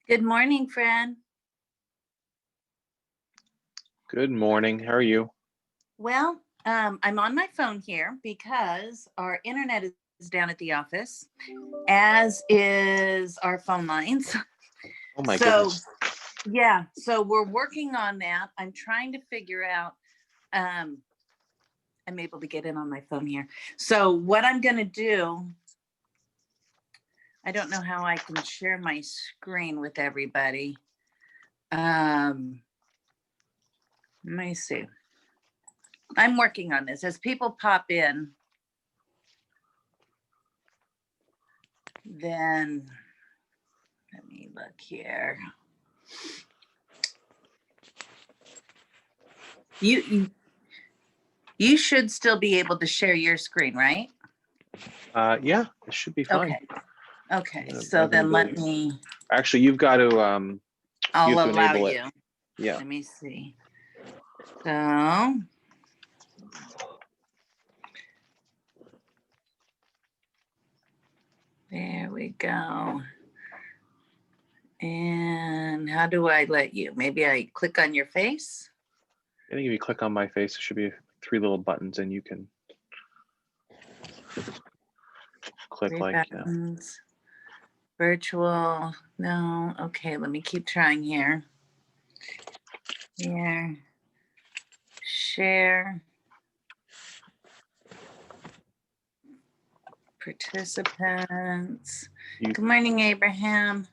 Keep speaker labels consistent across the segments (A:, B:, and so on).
A: Good morning, Fran.
B: Good morning. How are you?
A: Well, I'm on my phone here because our internet is down at the office, as is our phone lines.
B: Oh my
A: So,
B: goodness.
A: yeah, so we're working on that. I'm trying to figure out, I'm able to get in on my phone here. So what I'm going to do, I don't know how I can share my screen with everybody. Let me see. I'm working on this. As people pop in, then let me look here. You should still be able to share your screen, right?
B: Yeah, it should be fine.
A: Okay. So then let me.
B: Actually, you've got to.
A: I'll
B: you have to
A: allow
B: enable
A: you.
B: it. Yeah.
A: Let me see. So. There we go. And how do I let you? Maybe I click on your face?
B: I think if you click on my face, there should be 3 little buttons, and you can click
A: 3
B: like
A: buttons. Virtual. No. Okay, let me keep trying here. Here. Share. Participants. Good morning, Abraham.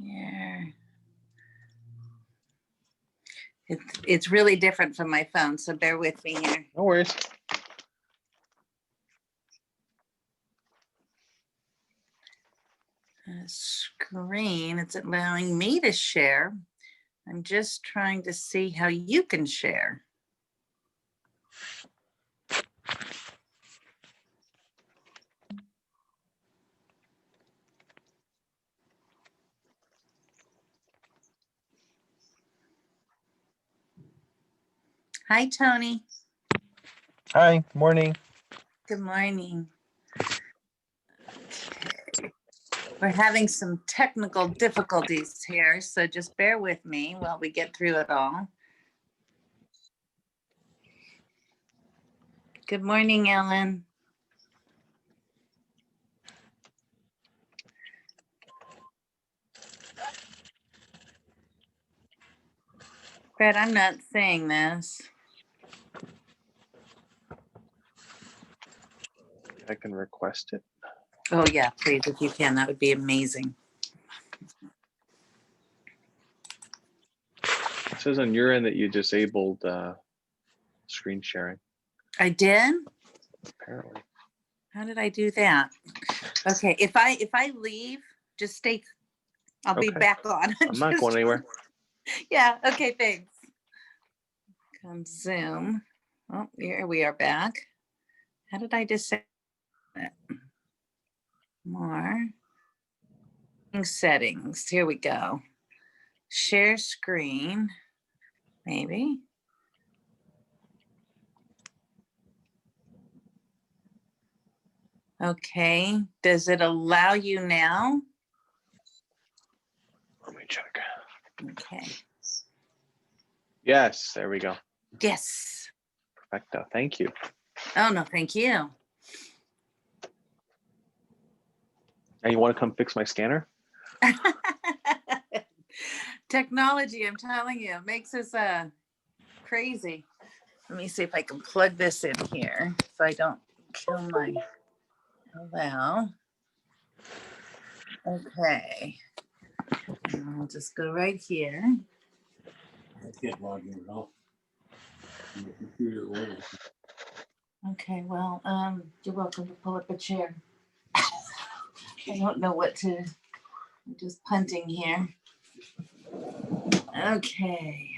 A: Here. It's really different from my phone, so bear with me here.
B: No worries.
A: Screen, it's allowing me to share. I'm just trying to see how you can share. Hi, Tony.
C: Hi, morning.
A: Good morning. Okay. We're having some technical difficulties here, so just bear with me while we get through it all. Good morning, Ellen. Fred, I'm not saying this.
B: I can request it.
A: Oh yeah, please, if you can, that would be amazing.
B: It says on your end that you disabled screen sharing.
A: I did?
B: Apparently.
A: How did I do that? Okay, if I leave, just stay. I'll be back on.
B: I'm not going anywhere.
A: Yeah, okay, thanks. Come Zoom. Oh, here we are back. How did I just say it? More. Settings. Here we go. Share screen. Maybe. Okay. Does it allow you now?
B: Let me check.
A: Okay.
B: Yes, there we go.
A: Yes.
B: Perfecto. Thank you.
A: Oh, no, thank you.
B: And you want to come fix my scanner?
A: Technology, I'm telling you, makes us crazy. Let me see if I can plug this in here so I don't kill my allow. Okay. And I'll just go right here.
D: I can't log in at all. My computer won't.
A: Okay, well, you're welcome to pull up a chair. I don't know what to, I'm just punting here. Okay.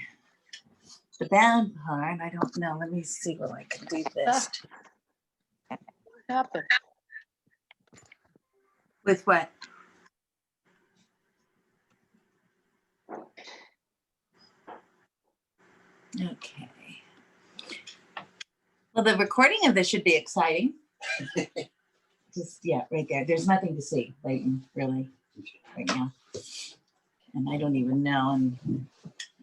A: The bad part, I don't know. Let me see what I can do this.
E: What happened?
A: With what? Okay. Well, the recording of this should be exciting. Just, yeah, right there. There's nothing to see, Leighton, really, right now. And I don't even know, and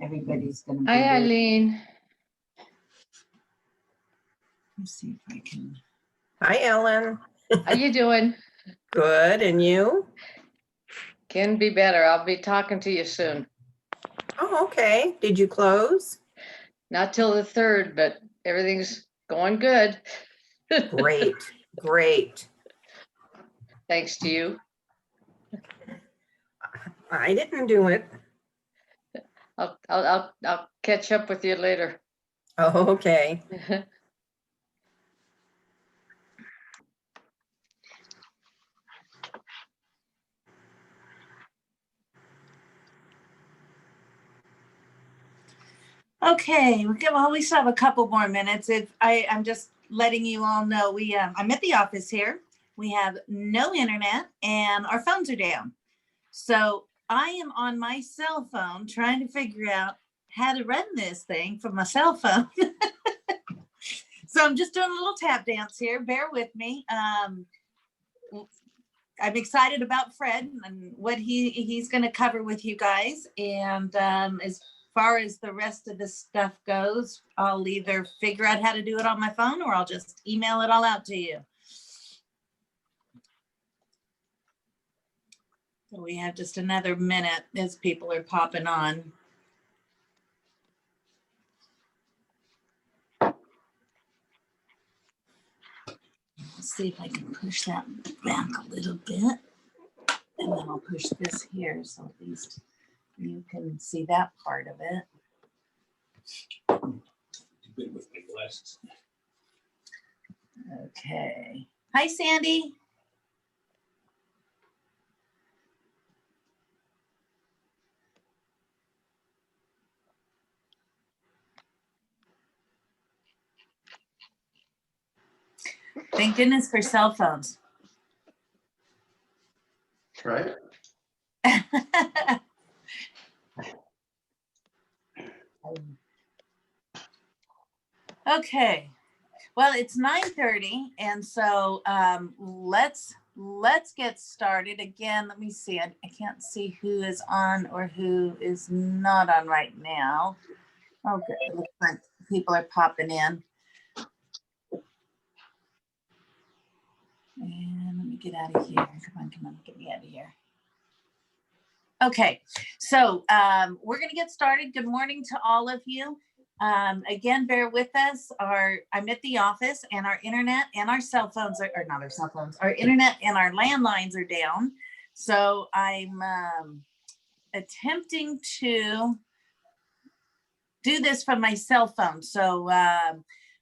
A: everybody's gonna be
E: Hi,
A: there.
E: Eileen.
A: Let's see if I can.
F: Hi, Ellen.
E: How you doing?
F: Good, and you?
E: Can be better. I'll be talking to you soon.
F: Oh, okay. Did you close?
E: Not till the 3rd, but everything's going good.
F: Great, great.
E: Thanks to you.
F: I didn't do it.
E: I'll catch up with you later.
F: Oh, okay.
A: Okay, well, we still have a couple more minutes. I'm just letting you all know I'm at the office here. We have no internet and our phones are down. So I am on my cell phone trying to figure out how to run this thing from my cell phone. So I'm just doing a little tap dance here. Bear with me. I'm excited about Fred and what he's going to cover with you guys. And as far as the rest of the stuff goes, I'll either figure out how to do it on my phone or I'll just email it all out to you. So we have just another minute as people are popping on. Let's see if I can push that back a little bit. And then I'll push this here so at least you can see that part of it.
D: Too big with my glasses.
A: Okay. Hi, Sandy. Thank goodness for cell phones.
B: Right.
A: Okay. Well, it's 9:30, and so let's get started. Again, let me see. I can't see who is on or who is not on right now. Oh, good. It looks like people are popping in. And let me get out of here. Come on, get me out of here. Okay, so we're going to get started. Good morning to all of you. Again, bear with us. I'm at the office and our internet and our cell phones are, or not our cell phones, our internet and our landlines are down. So I'm attempting to do this from my cell phone. So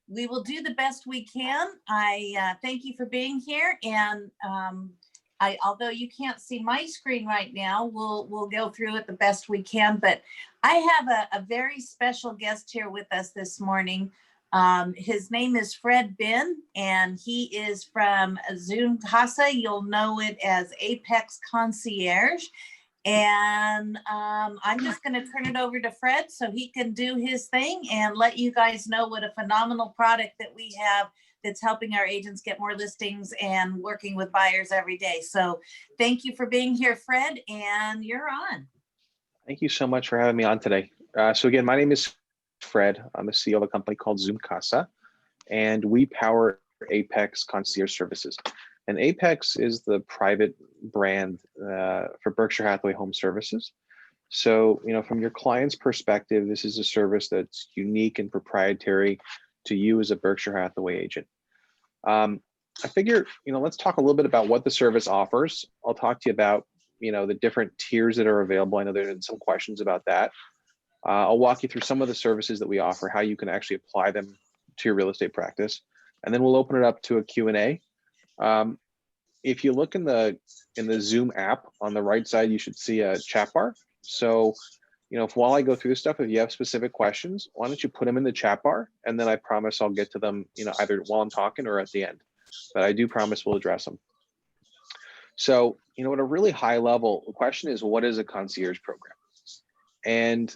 A: we will do the best we can. I thank you for being here. And although you can't see my screen right now, we'll go through it the best we can. But I have a very special guest here with us this morning. His name is Fred Bin, and he is from Zoom Casa. You'll know it as Apex Concierge. And I'm just going to turn it over to Fred so he can do his thing and let you guys know what a phenomenal product that we have that's helping our agents get more listings and working with buyers every day. So thank you for being here, Fred, and you're on.
B: Thank you so much for having me on today. So again, my name is Fred. I'm the CEO of a company called Zoom Casa, and we power Apex Concierge Services. And Apex is the private brand for Berkshire Hathaway Home Services. So, from your client's perspective, this is a service that's unique and proprietary to you as a Berkshire Hathaway agent. I figure, let's talk a little bit about what the service offers. I'll talk to you about, the different tiers that are available. I know there are some questions about that. I'll walk you through some of the services that we offer, how you can actually apply them to your real estate practice. And then we'll open it up to a Q&A. If you look in the Zoom app on the right side, you should see a chat bar. So, while I go through this stuff, if you have specific questions, why don't you put them in the chat bar? And then I promise I'll get to them, either while I'm talking or at the end. But I do promise we'll address them. So, at a really high level, the question is, what is a concierge program? And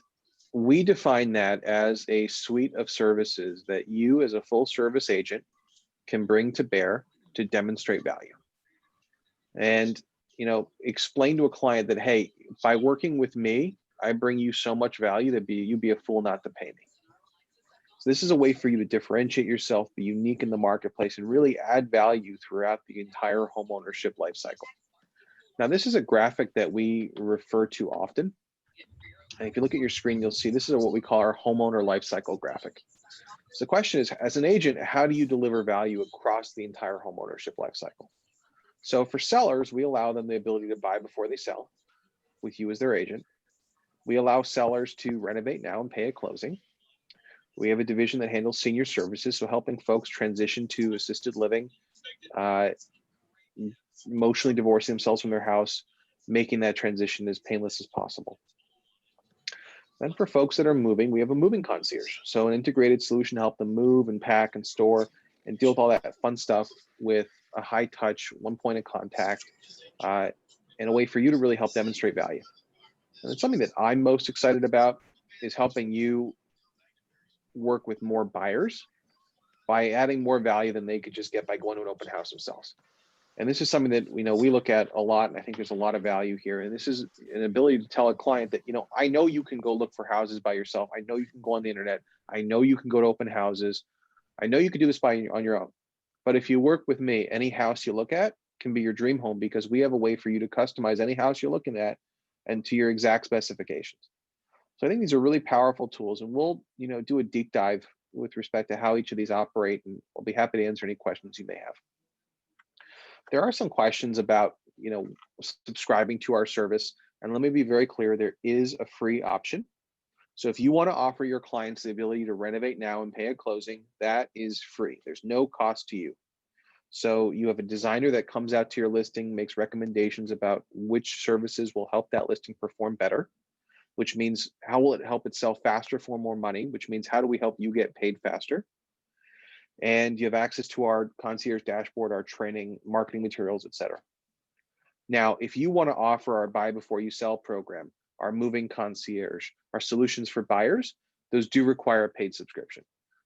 B: we define that as a suite of services that you as a full service agent can bring to bear to demonstrate value. And explain to a client that, hey, by working with me, I bring you so much value that you'd be a fool not to pay me. So this is a way for you to differentiate yourself, be unique in the marketplace, and really add value throughout the entire homeownership life cycle. Now, this is a graphic that we refer to often. And if you look at your screen, you'll see this is what we call our homeowner life cycle graphic. So the question is, as an agent, how do you deliver value across the entire homeownership life cycle? So for sellers, we allow them the ability to buy before they sell with you as their agent. We allow sellers to renovate now and pay at closing. We have a division that handles senior services, so helping folks transition to assisted living, emotionally divorcing themselves from their house, making that transition as painless as possible. Then for folks that are moving, we have a moving concierge. So an integrated solution to help them move and pack and store and deal with all that fun stuff with a high touch, one point of contact, and a way for you to really help demonstrate value. And it's something that I'm most excited about is helping you work with more buyers by adding more value than they could just get by going to an open house themselves. And this is something that we look at a lot, and I think there's a lot of value here. And this is an ability to tell a client that, I know you can go look for houses by yourself. I know you can go on the internet. I know you can go to open houses. I know you can do this on your own. But if you work with me, any house you look at can be your dream home, because we have a way for you to customize any house you're looking at and to your exact specifications. So I think these are really powerful tools, and we'll, do a deep dive with respect to how each of these operate, and I'll be happy to answer any questions you may have. There are some questions about, subscribing to our service, and let me be very clear, there is a free option. So if you want to offer your clients the ability to renovate now and pay at closing, that is free. There's no cost to you. So you have a designer that comes out to your listing, makes recommendations about which services will help that listing perform better, which means how will it help it sell faster for more money, which means how do we help you get paid faster? And you have access to our concierge dashboard, our training, marketing materials, et cetera. Now, if you want to offer our buy before you sell program, our moving concierge, our solutions for buyers, those do require a paid subscription.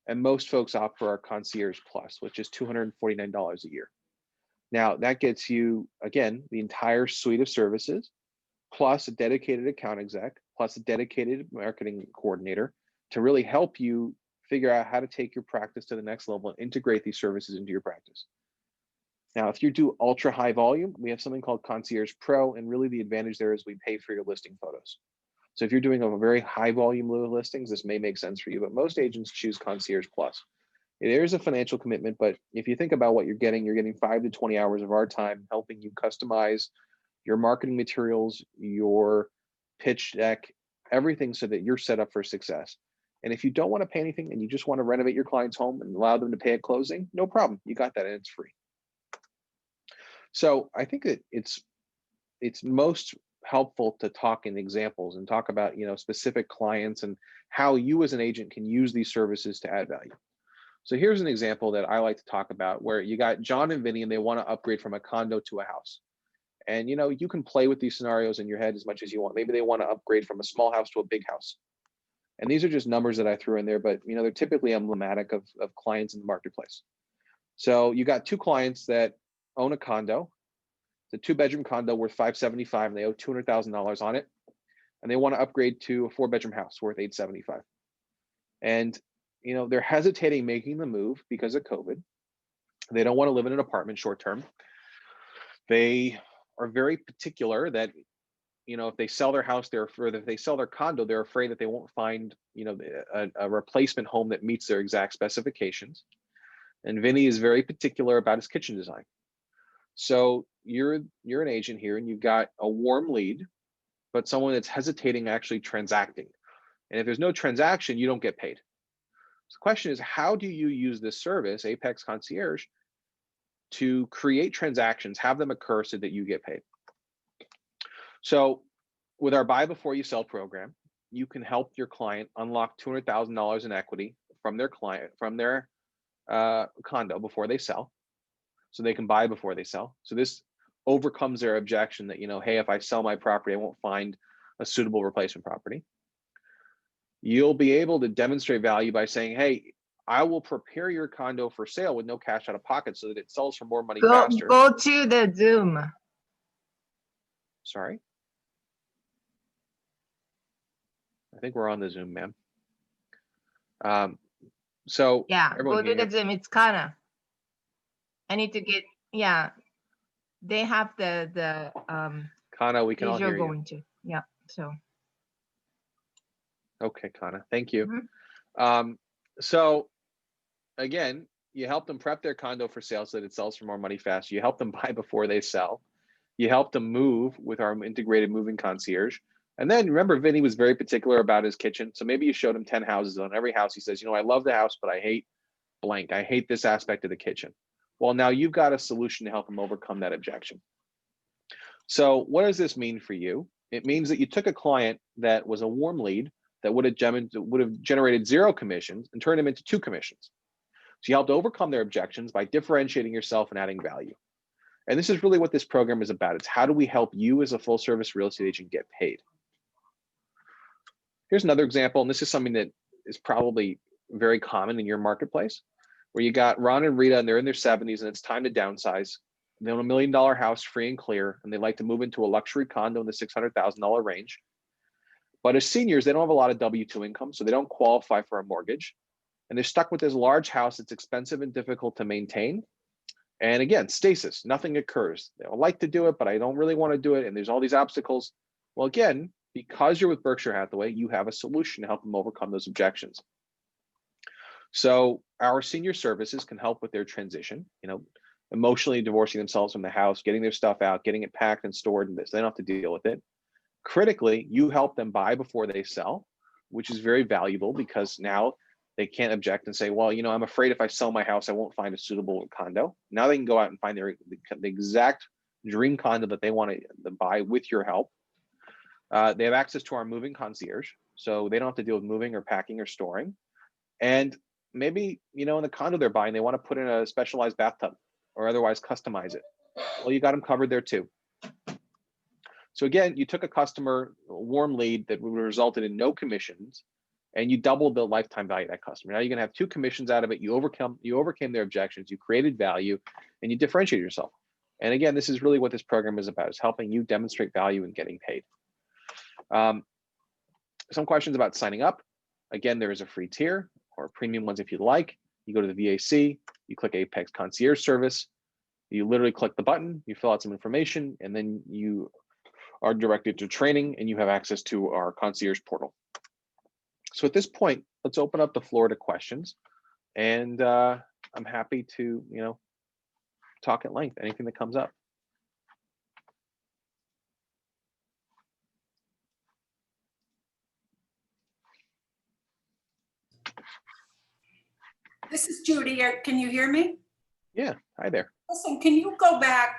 B: And most folks opt for our Concierge Plus, which is $249 a year. Now, that gets you, again, the entire suite of services, plus a dedicated account exec, plus a dedicated marketing coordinator to really help you figure out how to take your practice to the next level and integrate these services into your practice. Now, if you do ultra high volume, we have something called Concierge Pro, and really the advantage there is we pay for your listing photos. So if you're doing a very high volume of listings, this may make sense for you, but most agents choose Concierge Plus. There is a financial commitment, but if you think about what you're getting 5 to 20 hours of our time helping you customize your marketing materials, your pitch deck, everything so that you're set up for success. And if you don't want to pay anything and you just want to renovate your client's home and allow them to pay at closing, no problem. You got that, and it's free. So I think that it's most helpful to talk in examples and talk about, specific clients and how you as an agent can use these services to add value. So here's an example that I like to talk about where you got John and Vinny and they want to upgrade from a condo to a house. And, you can play with these scenarios in your head as much as you want. Maybe they want to upgrade from a small house to a big house. And these are just numbers that I threw in there, but, they're typically emblematic of clients in the marketplace. So you got two clients that own a condo. It's a 2-bedroom condo worth $575, and they owe $200,000 on it. And they want to upgrade to a 4-bedroom house worth $875. And, they're hesitating making the move because of COVID. They don't want to live in an apartment short term. They are very particular that, if they sell their house, if they sell their condo, they're afraid that they won't find, a replacement home that meets their exact specifications. And Vinny is very particular about his kitchen design. So you're an agent here and you've got a warm lead, but someone that's hesitating actually transacting. And if there's no transaction, you don't get paid. So the question is, how do you use this service, Apex Concierge, to create transactions, have them occur so that you get paid? So with our buy before you sell program, you can help your client unlock $200,000 in equity from their condo before they sell, so they can buy before they sell. So this overcomes their objection that, hey, if I sell my property, I won't find a suitable replacement property. You'll be able to demonstrate value by saying, hey, I will prepare your condo for sale with no cash out of pocket so that it sells for more money faster.
G: Go to the Zoom.
B: Sorry. I think we're on the Zoom, ma'am. So
G: Yeah, go
B: everyone
G: to
B: can
G: the
B: hear.
G: Zoom. It's Kana. I need to get, yeah. They have the
B: Kana, we can all
G: page you're
B: hear you.
G: going to. Yeah. So
B: Okay, Kana, thank you.
G: Mhm.
B: So again, you help them prep their condo for sale so that it sells for more money faster. You help them buy before they sell. You help them move with our integrated moving concierge. And then remember, Vinny was very particular about his kitchen. So maybe you showed him 10 houses. On every house, he says, you know, I love the house, but I hate blank. I hate this aspect of the kitchen. Well, now you've got a solution to help him overcome that objection. So what does this mean for you? It means that you took a client that was a warm lead that would have generated 0 commissions and turned them into 2 commissions. So you helped overcome their objections by differentiating yourself and adding value. And this is really what this program is about. It's how do we help you as a full service real estate agent get paid? Here's another example, and this is something that is probably very common in your marketplace, where you got Ron and Rita and they're in their 70s and it's time to downsize. They own $1 million house free and clear, and they like to move into a luxury condo in the $600,000 range. But as seniors, they don't have a lot of W-2 income, so they don't qualify for a mortgage. And they're stuck with this large house that's expensive and difficult to maintain. And again, stasis, nothing occurs. They would like to do it, but I don't really want to do it. And there's all these obstacles. Well, again, because you're with Berkshire Hathaway, you have a solution to help them overcome those objections. So our senior services can help with their transition, you know, emotionally divorcing themselves from the house, getting their stuff out, getting it packed and stored in this. They don't have to deal with it. Critically, you help them buy before they sell, which is very valuable because now they can't object and say, well, you know, I'm afraid if I sell my house, I won't find a suitable condo. Now they can go out and find the exact dream condo that they want to buy with your help. They have access to our moving concierge, so they don't have to deal with moving or packing or storing. And maybe, you know, in the condo they're buying, they want to put in a specialized bathtub or otherwise customize it. Well, you got them covered there too. So again, you took a customer, a warm lead that would have resulted in no commissions, and you doubled the lifetime value of that customer. Now you're gonna have 2 commissions out of it. You overcame their objections, you created value, and you differentiate yourself. And again, this is really what this program is about, is helping you demonstrate value and getting paid. Some questions about signing up. Again, there is a free tier or premium ones if you'd like. You go to the VAC, you click Apex Concierge Service, you literally click the button, you fill out some information, and then you are directed to training and you have access to our concierge portal. So at this point, let's open up the floor to questions. And I'm happy to, you know, talk at length, anything that comes up.
H: This is Judy. Can you hear me?
B: Yeah, hi there.
H: Listen, can you go back,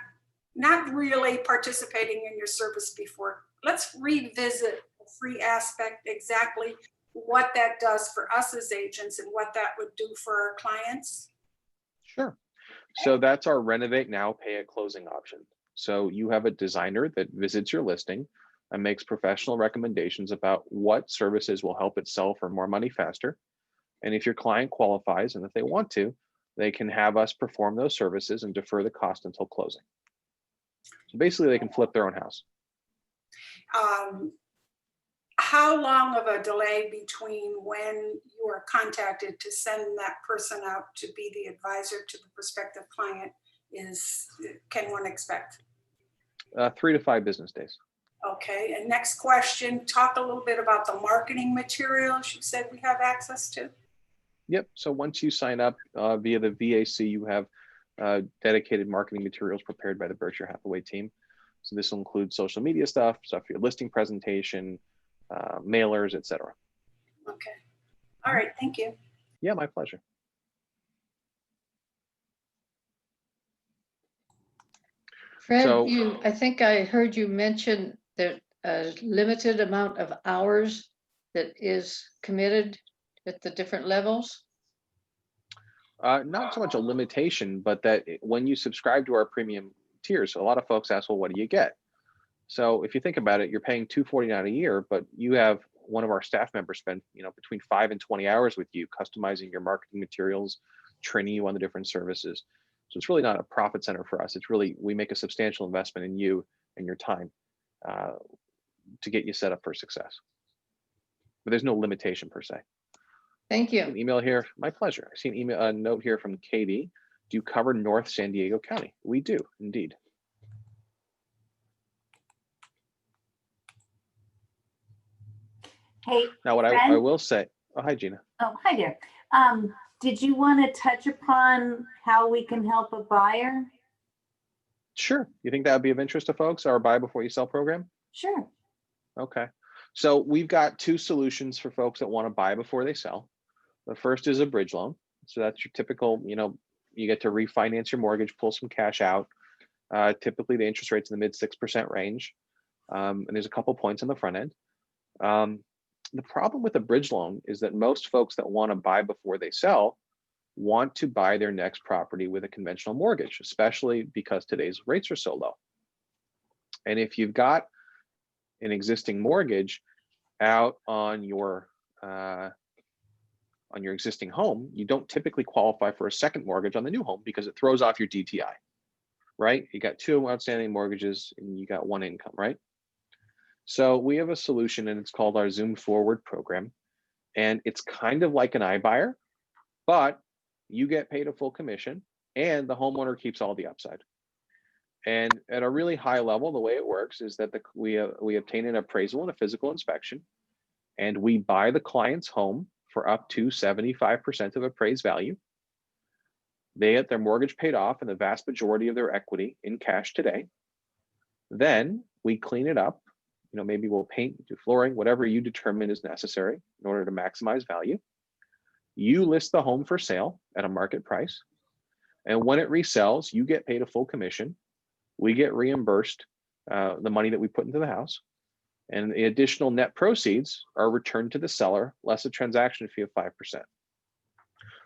H: not really participating in your service before? Let's revisit the free aspect, exactly what that does for us as agents and what that would do for our clients.
B: Sure. So that's our renovate now, pay at closing option. So you have a designer that visits your listing and makes professional recommendations about what services will help it sell for more money faster. And if your client qualifies and if they want to, they can have us perform those services and defer the cost until closing. So basically they can flip their own house.
H: How long of a delay between when you are contacted to send that person out to be the advisor to the prospective client can one expect?
B: 3 to 5 business days.
H: Okay, and next question, talk a little bit about the marketing materials you said we have access to.
B: Yep. So once you sign up via the VAC, you have dedicated marketing materials prepared by the Berkshire Hathaway team. So this will include social media stuff for your listing presentation, mailers, etc.
H: Okay. All right. Thank you.
B: Yeah, my pleasure.
E: Fred,
B: So-
E: I think I heard you mention that a limited amount of hours that is committed at the different levels.
B: Not so much a limitation, but that when you subscribe to our premium tiers, a lot of folks ask, well, what do you get? So if you think about it, you're paying $249 a year, but you have one of our staff members spend, you know, between 5 and 20 hours with you, customizing your marketing materials, training you on the different services. So it's really not a profit center for us. It's really, we make a substantial investment in you and your time. to get you set up for success. But there's no limitation per se.
E: Thank
B: An
E: you.
B: email here, my pleasure. I see an email, a note here from Katie. Do you cover North San Diego County? We do, indeed.
A: Hey,
B: Now, what I
A: Fred?
B: will say, oh, hi, Gina.
A: Oh, hi there. Did you want to touch upon how we can help a buyer?
B: Sure. You think that would be of interest to folks, our buy before you sell program?
A: Sure.
B: Okay. So we've got two solutions for folks that want to buy before they sell. The first is a bridge loan. So that's your typical, you get to refinance your mortgage, pull some cash out. Typically the interest rate's in the mid 6% range. And there's a couple points on the front end. The problem with a bridge loan is that most folks that want to buy before they sell want to buy their next property with a conventional mortgage, especially because today's rates are so low. And if you've got an existing mortgage out on your existing home, you don't typically qualify for a second mortgage on the new home because it throws off your DTI, right? You got two outstanding mortgages and you got one income, right? So we have a solution and it's called our Zoom Forward program. And it's kind of like an iBuyer, but you get paid a full commission and the homeowner keeps all the upside. And at a really high level, the way it works is that we obtain an appraisal and a physical inspection, and we buy the client's home for up to 75% of appraised value. They get their mortgage paid off and the vast majority of their equity in cash today. Then we clean it up. Maybe we'll paint, do flooring, whatever you determine is necessary in order to maximize value. You list the home for sale at a market price. And when it resells, you get paid a full commission. We get reimbursed the money that we put into the house. And the additional net proceeds are returned to the seller, less a transaction fee of 5%.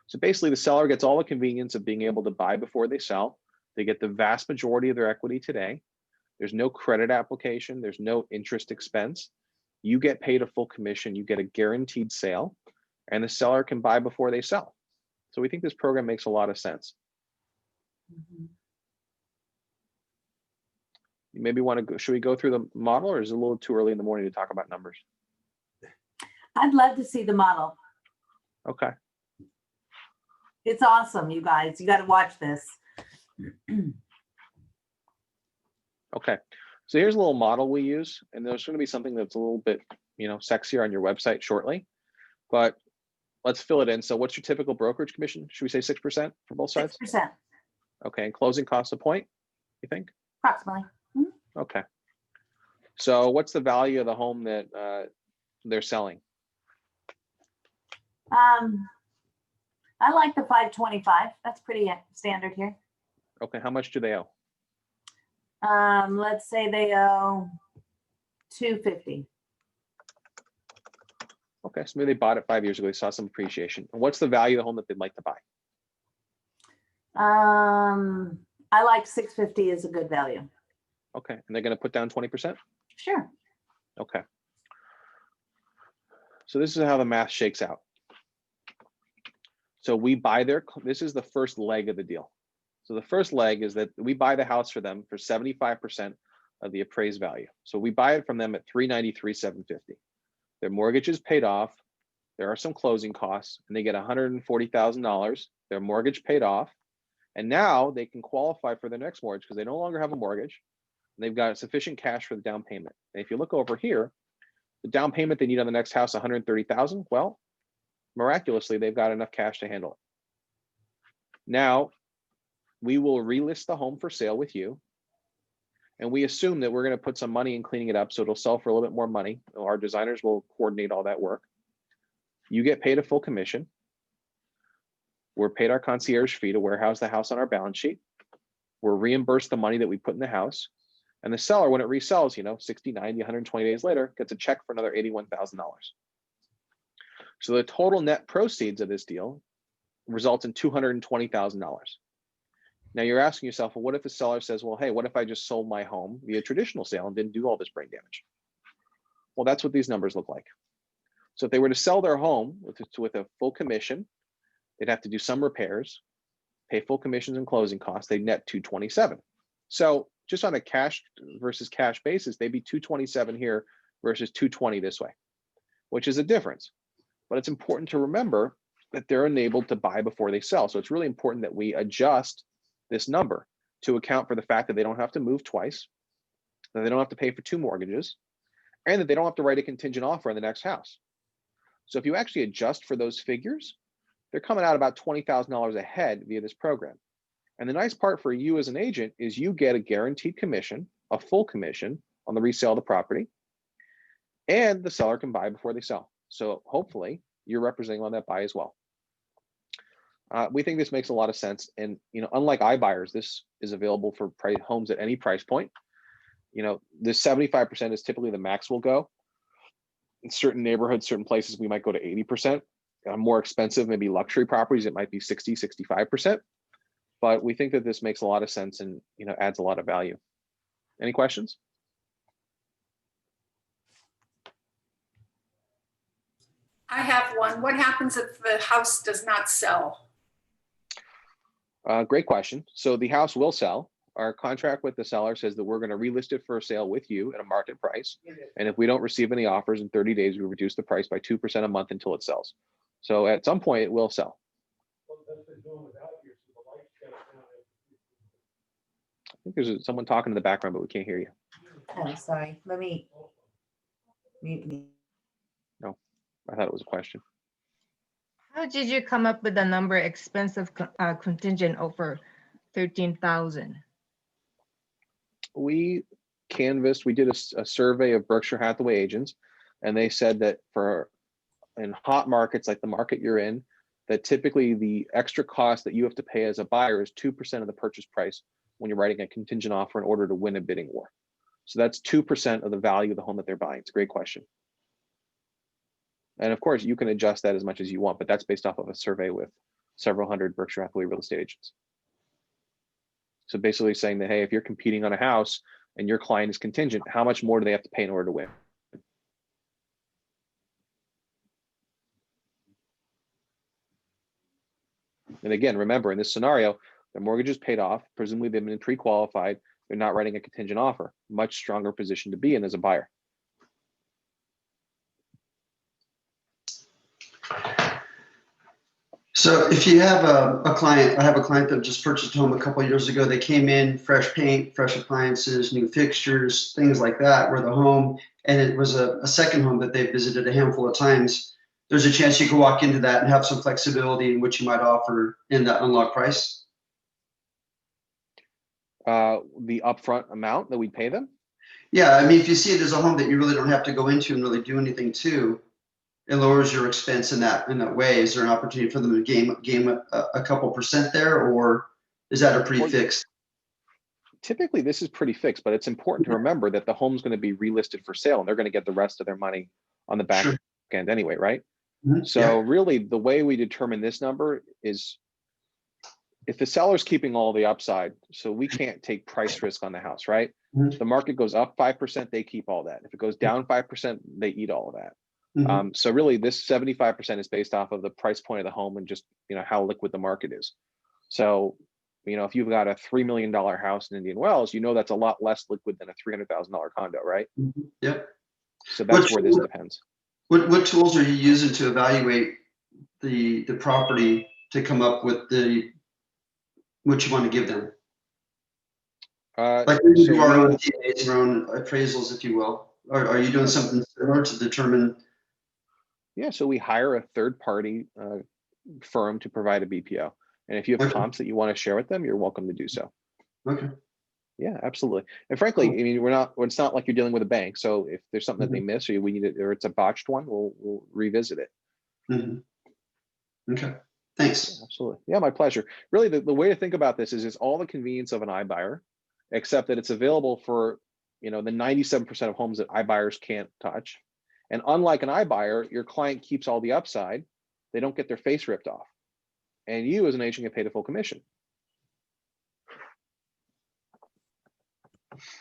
B: So basically the seller gets all the convenience of being able to buy before they sell. They get the vast majority of their equity today. There's no credit application. There's no interest expense. You get paid a full commission. You get a guaranteed sale, and the seller can buy before they sell. So we think this program makes a lot of sense. You maybe want to go, should we go through the model, or is it a little too early in the morning to talk about numbers?
A: I'd love to see the model.
B: Okay.
A: It's awesome, you guys. You got to watch this.
B: Okay, so here's a little model we use, and there's going to be something that's a little bit, sexier on your website shortly, but let's fill it in. So what's your typical brokerage commission? Should we say 6% for both sides?
A: 6%,
B: Okay, and closing costs a point, you think?
A: approximately.
B: Okay. So what's the value of the home that they're selling?
A: I like the 525. That's pretty standard here.
B: Okay, how much do they owe?
A: Let's say they owe 250.
B: Okay, so maybe they bought it 5 years ago, they saw some appreciation. And what's the value of the home that they'd like to buy?
A: I like 650 is a good value.
B: Okay, and they're going to put down 20%?
A: Sure.
B: Okay. So this is how the math shakes out. So we buy this is the first leg of the deal. So the first leg is that we buy the house for them for 75% of the appraised value. So we buy it from them at $393,750. Their mortgage is paid off. There are some closing costs, and they get $140,000. Their mortgage paid off, and now they can qualify for their next mortgage because they no longer have a mortgage. And they've got sufficient cash for the down payment. And if you look over here, the down payment they need on the next house, $130,000. Well, miraculously, they've got enough cash to handle it. Now, we will relist the home for sale with you. And we assume that we're going to put some money in cleaning it up so it'll sell for a little bit more money. Our designers will coordinate all that work. You get paid a full commission. We're paid our concierge fee to warehouse the house on our balance sheet. We're reimbursed the money that we put in the house. And the seller, when it resells, 60, 90, 120 days later, gets a check for another $81,000. So the total net proceeds of this deal results in $220,000. Now you're asking yourself, well, what if the seller says, well, hey, what if I just sold my home via traditional sale and didn't do all this brain damage? Well, that's what these numbers look like. So if they were to sell their home with a full commission, they'd have to do some repairs, pay full commissions and closing costs, they'd net $227,000. So just on a cash versus cash basis, they'd be 227 here versus 220 this way, which is a difference. But it's important to remember that they're enabled to buy before they sell. So it's really important that we adjust this number to account for the fact that they don't have to move twice, that they don't have to pay for 2 mortgages, and that they don't have to write a contingent offer on the next house. So if you actually adjust for those figures, they're coming out about $20,000 ahead via this program. And the nice part for you as an agent is you get a guaranteed commission, a full commission on the resale of the property, and the seller can buy before they sell. So hopefully you're representing on that buy as well. We think this makes a lot of sense. And, unlike iBuyers, this is available for homes at any price point. This 75% is typically the max we'll go. In certain neighborhoods, certain places, we might go to 80%. More expensive, maybe luxury properties, it might be 60, 65%. But we think that this makes a lot of sense and, adds a lot of value. Any questions?
H: I have one. What happens if the house does not sell?
B: Great question. So the house will sell. Our contract with the seller says that we're going to relist it for sale with you at a market price. And if we don't receive any offers in 30 days, we reduce the price by 2% a month until it sells. So at some point it will sell. I think there's someone talking in the background, but we can't hear you.
I: Oh, sorry. Let me mute me.
B: No, I thought it was a question.
G: How did you come up with the number expensive contingent over 13,000?
B: We did a survey of Berkshire Hathaway agents, and they said that in hot markets like the market you're in, that typically the extra cost that you have to pay as a buyer is 2% of the purchase price when you're writing a contingent offer in order to win a bidding war. So that's 2% of the value of the home that they're buying. It's a great question. And of course, you can adjust that as much as you want, but that's based off of a survey with several hundred Berkshire Hathaway real estate agents. So basically saying that, hey, if you're competing on a house and your client is contingent, how much more do they have to pay in order to win? And again, remember, in this scenario, the mortgage is paid off, presumably they've been pre-qualified, they're not writing a contingent offer. Much stronger position to be in as a buyer.
J: So if you have a client, I have a client that just purchased a home a couple of years ago. They came in, fresh paint, fresh appliances, new fixtures, things like that were the home. And it was a second home that they visited a handful of times. There's a chance you could walk into that and have some flexibility in what you might offer in that unlocked price.
B: The upfront amount that we pay them?
J: Yeah, I mean, if you see it as a home that you really don't have to go into and really do anything to, it lowers your expense in that way. Is there an opportunity for them to gain a couple percent there, or is that a prefix?
B: Typically, this is pretty fixed, but it's important to remember that the home's going to be relisted for sale, and they're going to get the rest of their money on the back end anyway, right?
J: Mm-hmm.
B: So really, the way we determine this number is if the seller's keeping all the upside, so we can't take price risk on the house, right?
J: Mm-hmm.
B: The market goes up 5%, they keep all that. If it goes down 5%, they eat all of that.
J: Mm-hmm.
B: So really, this 75% is based off of the price point of the home and just how liquid the market is. So if you've got a $3 million house in Indian Wells, that's a lot less liquid than a $300,000 condo, right?
J: Mm-hmm. Yep.
B: So that's where this depends.
J: What tools are you using to evaluate the property to come up with what you want to give them? Like you do our own DAs, your own appraisals, if you will. Are you doing something similar to determine?
B: Yeah, so we hire a third-party firm to provide a BPO. And if you have comps that you want to share with them, you're welcome to do so.
J: Okay.
B: Yeah, absolutely. And frankly, I mean, it's not like you're dealing with a bank. So if there's something that they miss or we need it, or it's a botched one, we'll revisit it.
J: Mm-hmm. Okay. Thanks.
B: Yeah, absolutely. Yeah, my pleasure. Really, the way to think about this is it's all the convenience of an iBuyer, except that it's available for, the 97% of homes that iBuyers can't touch. And unlike an iBuyer, your client keeps all the upside. They don't get their face ripped off. And you as an agent get paid a full commission.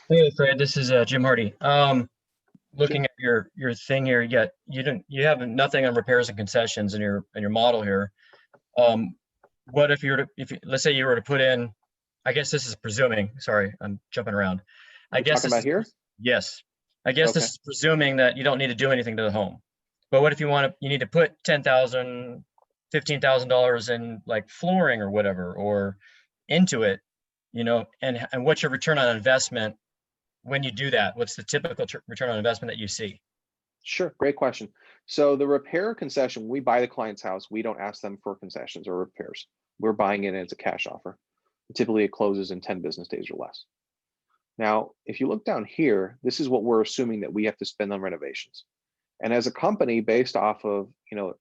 K: Hey Fred, this is Jim Hardy. Looking at your thing here, you have nothing on repairs and concessions in your model here. What if let's say you were to put in I guess this is presuming, sorry, I'm jumping around. I
B: We're
K: guess
B: talking
K: this
B: about
K: is
B: here?
K: Yes. I guess this
B: Okay.
K: is presuming that you don't need to do anything to the home. But what if you need to put $10,000, $15,000 in like flooring or whatever, or into it, and what's your return on investment when you do that? What's the typical return on investment that you see?
B: Sure, great question. So the repair concession, when we buy the client's house, we don't ask them for concessions or repairs. We're buying it as a cash offer. Typically, it closes in 10 business days or less. Now, if you look down here, this is what we're assuming that we have to spend on renovations. And as a company, based off of a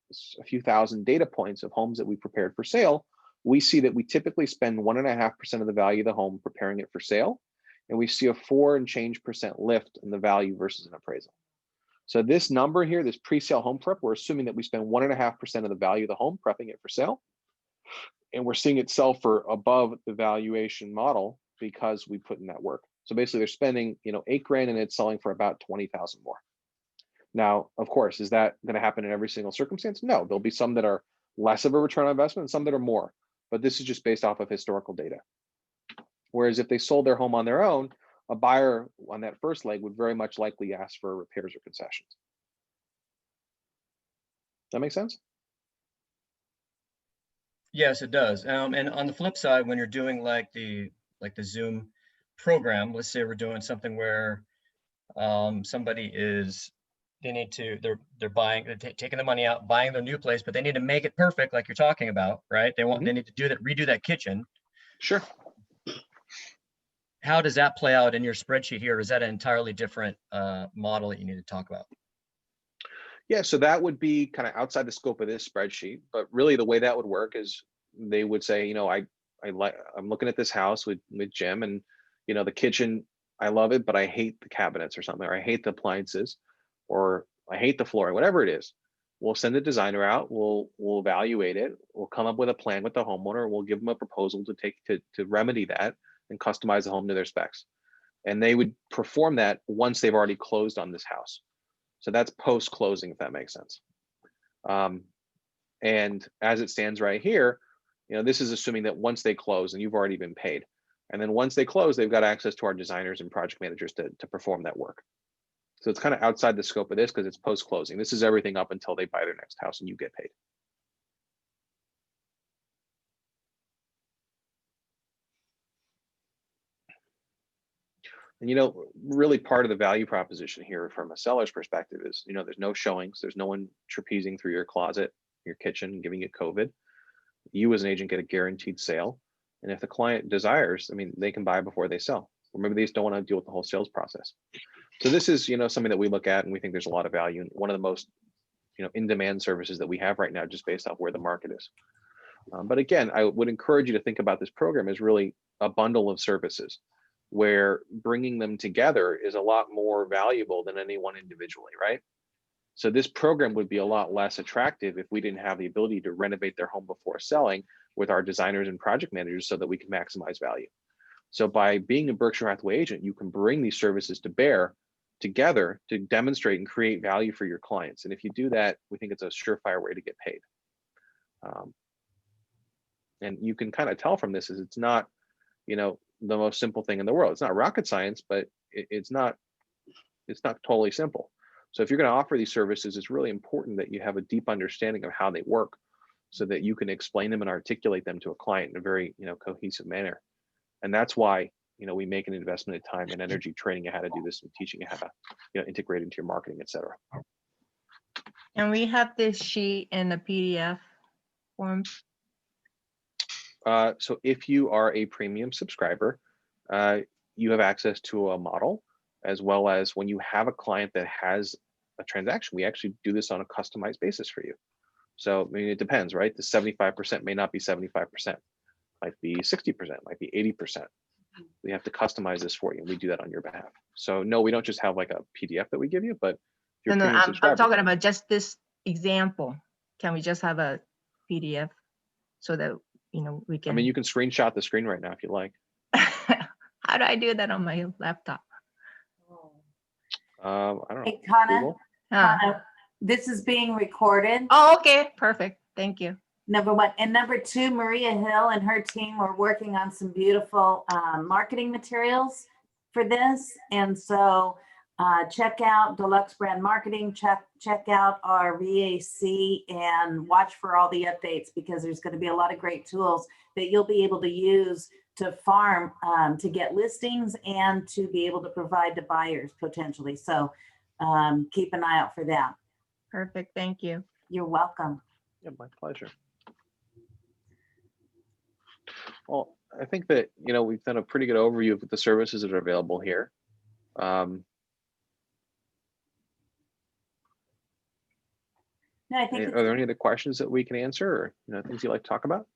B: few thousand data points of homes that we prepared for sale, we see that we typically spend 1.5% of the value of the home preparing it for sale, and we see a 4 and change percent lift in the value versus an appraisal. So this number here, this pre-sale home prep, we're assuming that we spend 1.5% of the value of the home prepping it for sale, and we're seeing it sell for above the valuation model because we put in that work. So basically, they're spending $8,000 and it's selling for about 20,000 more. Now, of course, is that going to happen in every single circumstance? No, there'll be some that are less of a return on investment and some that are more, but this is just based off of historical data. Whereas if they sold their home on their own, a buyer on that first leg would very much likely ask for repairs or concessions. That make sense?
K: Yes, it does. And on the flip side, when you're doing like the Zoom program, let's say we're doing something where somebody they're taking the money out, buying their new place, but they need to make it perfect, like you're talking about, right? They need to redo that kitchen.
B: Sure.
K: How does that play out in your spreadsheet here? Is that an entirely different model that you need to talk about?
B: Yeah, so that would be kind of outside the scope of this spreadsheet, but really the way that would work is they would say, I'm looking at this house with Jim, and the kitchen, I love it, but I hate the cabinets or something, or I hate the appliances, or I hate the floor, whatever it is. We'll send a designer out, we'll evaluate it, we'll come up with a plan with the homeowner, we'll give them a proposal to remedy that and customize the home to their specs. And they would perform that once they've already closed on this house. So that's post-closing, if that makes sense. And as it stands right here, this is assuming that once they close and you've already been paid. And then once they close, they've got access to our designers and project managers to perform that work. So it's kind of outside the scope of this because it's post-closing. This is everything up until they buy their next house and you get paid. And really part of the value proposition here from a seller's perspective is, there's no showings, there's no one trapezing through your closet, your kitchen, giving you COVID. You as an agent get a guaranteed sale. And if the client desires, they can buy before they sell. Or maybe they just don't want to deal with the whole sales process. So this is, something that we look at and we think there's a lot of value. And one of the most, in-demand services that we have right now, just based off where the market is. But again, I would encourage you to think about this program as really a bundle of services, where bringing them together is a lot more valuable than any one individually, right? So this program would be a lot less attractive if we didn't have the ability to renovate their home before selling with our designers and project managers so that we can maximize value. So by being a Berkshire Hathaway agent, you can bring these services to bear together to demonstrate and create value for your clients. And if you do that, we think it's a surefire way to get paid. And you can kind of tell from this is it's not, the most simple thing in the world. It's not rocket science, but it's not totally simple. So if you're going to offer these services, it's really important that you have a deep understanding of how they work so that you can explain them and articulate them to a client in a very, cohesive manner. And that's why, we make an investment of time and energy training you how to do this and teaching you how to, integrate into your marketing, et cetera.
G: And we have this sheet in the PDF form.
B: So if you are a premium subscriber, you have access to a model, as well as when you have a client that has a transaction, we actually do this on a customized basis for you. So, it depends, right? The 75% may not be 75%, might be 60%, might be 80%. We have to customize this for you, and we do that on your behalf. So no, we don't just have like a PDF that we give you, but if you're a premium
G: I'm
B: subscriber,
G: talking about just this example. Can we just have a PDF so that, we can?
B: you can screenshot the screen right now if you like.
G: How do I do that on my laptop?
B: I don't know.
A: Hey, Connor,
B: Google?
G: Ah.
A: Connor, this is being recorded.
G: Oh, okay, perfect. Thank you.
A: Number one. And number two, Maria Hill and her team are working on some beautiful marketing materials for this. And so check out Deluxe Brand Marketing, check out our VAC, and watch for all the updates, because there's going to be a lot of great tools that you'll be able to use to farm, to get listings and to be able to provide to buyers potentially. So keep an eye out for that.
G: Perfect. Thank you.
A: You're welcome.
B: Yeah, my pleasure. Well, I think that, we've done a pretty good overview of the services that are available here.
A: No, I think
B: Are there any other questions that we can answer, or things you'd like to talk about?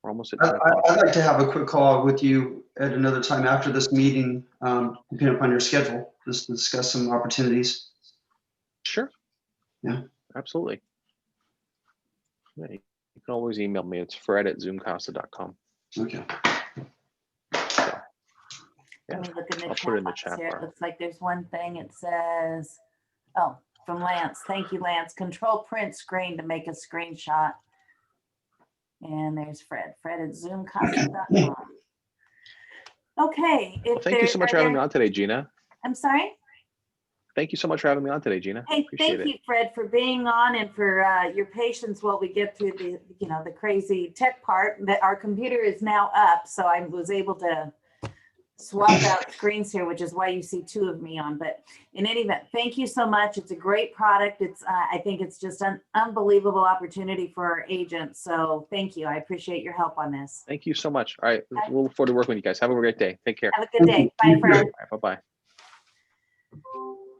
B: We're almost at 10
J: I'd
B: o'clock.
J: like to have a quick call with you at another time after this meeting, depending upon your schedule, just to discuss some opportunities.
B: Sure.
J: Yeah.
B: Absolutely. Yeah, you can always email me. It's fred@zoomcasa.com.
J: Okay.
B: Yeah,
A: Let me look in the
B: I'll
A: chat
B: put it in the
A: box
B: chat
A: here. It
B: bar.
A: looks like there's one thing. It says, oh, from Lance. Thank you, Lance. Control print screen to make a screenshot. And there's Fred. Fred@zoomcasa.com. Okay.
B: Well, thank you so much for having me on today, Gina.
A: I'm sorry.
B: Thank you so much for having me on today, Gina.
A: Hey,
B: Appreciate
A: thank you, Fred, for being on and for your patience while we get through the crazy tech part. That our computer is now up, so I was able to swap out screens here, which is why you see two of me on. But in any event, thank you so much. It's a great product. It's I think it's just an unbelievable opportunity for our agents. So thank you. I appreciate your help on this.
B: Thank you so much. All right, we'll look forward to working with you guys. Have a great day. Take care.
A: Have a good day. Bye, Fred.
B: All right, bye-bye.